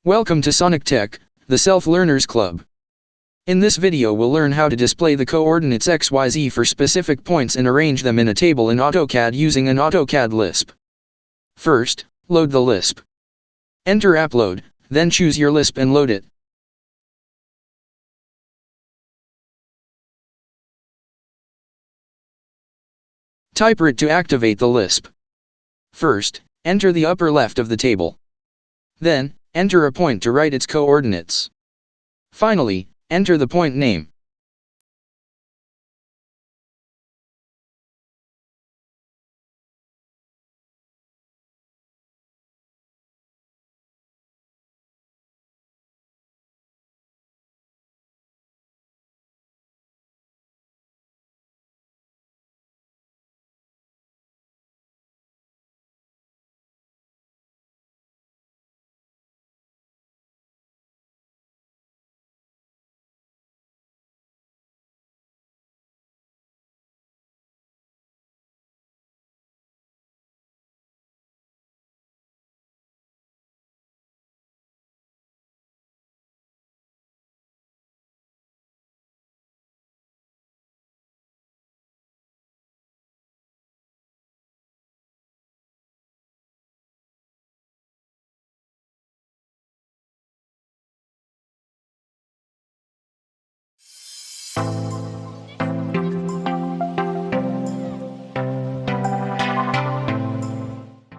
Welcome to Sonic Tech, the Self-Learners Club. In this video we'll learn how to display the coordinates XYZ for specific points and arrange them in a table in AutoCAD using an AutoCAD Lisp. First, load the Lisp. Enter Upload, then choose your Lisp and load it. Type RT to activate the Lisp. First, enter the upper left of the table. Then, enter a point to write its coordinates. Finally, enter the point name.